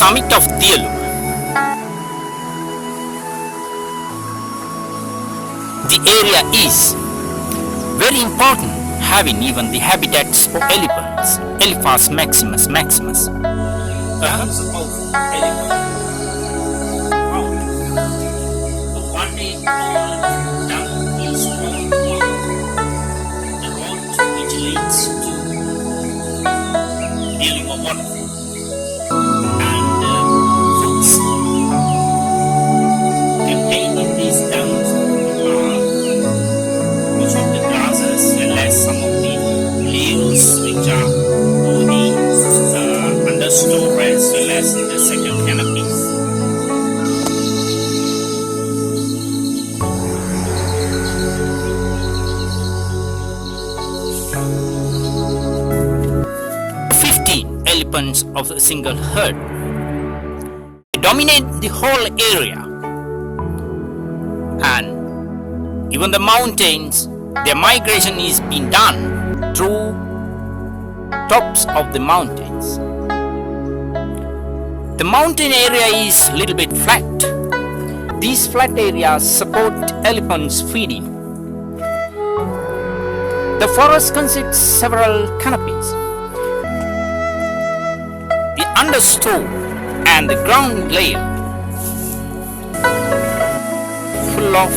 summit of Diyaluma. The area is very important, having even the habitats for elephants, Elephas maximus maximus. The house of elephant. The one-day down is called the road which leads to Diyaluma Waterfall. Some of the leaves which are under store as well as in the second canopies. Elephants of a single herd. They dominate the whole area, and even the mountains. Their migration is being done through tops of the mountains. The mountain area is a little bit flat. These flat areas support elephants feeding. The forest consists several canopies. The understory and the ground layer full of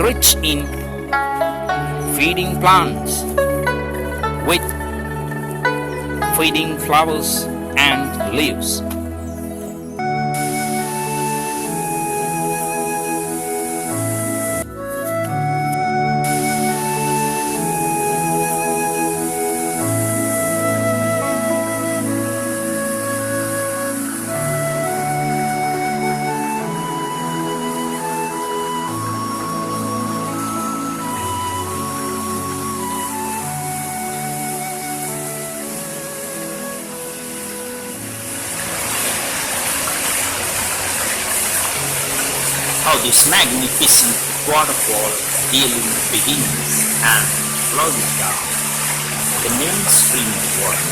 rich in feeding plants with feeding flowers and leaves. How this magnificent waterfall Diyaluma begins and flows down the main stream of water.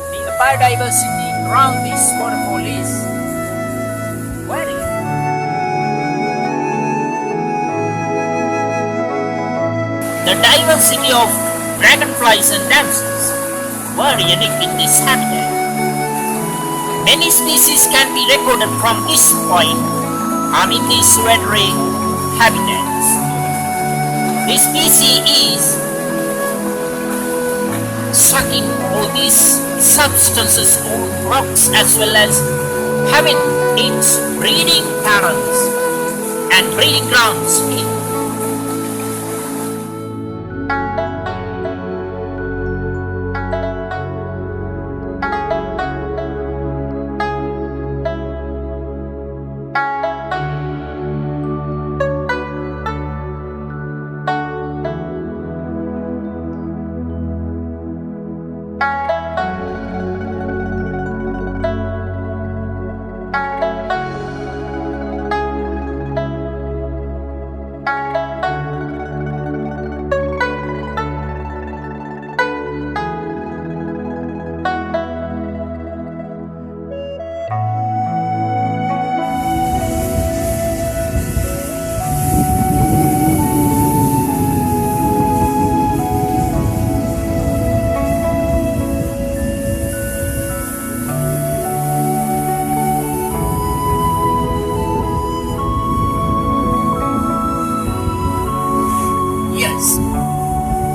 The biodiversity around this waterfall is very the diversity of dragonflies and damsels very unique in this habitat. Many species can be recorded from this point in these tributary habitats. This species is sucking all these substances or rocks as well as having its breeding parents and breeding grounds in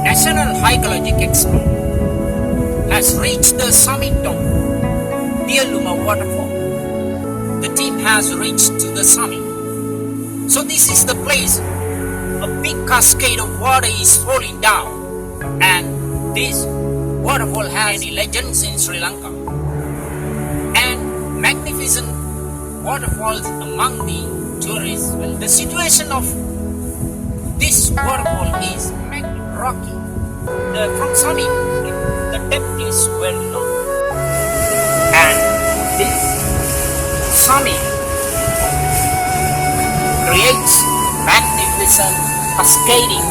National Hikeologic Expo has reached the summit of Diyaluma Waterfall. The team has reached to the summit. So this is the place. A big cascade of water is falling down, and this waterfall has many legends in Sri Lanka and magnificent waterfalls among the tourists. Well, the situation of this waterfall is rocky. From summit, the depth is well low, and this summit creates magnificent cascading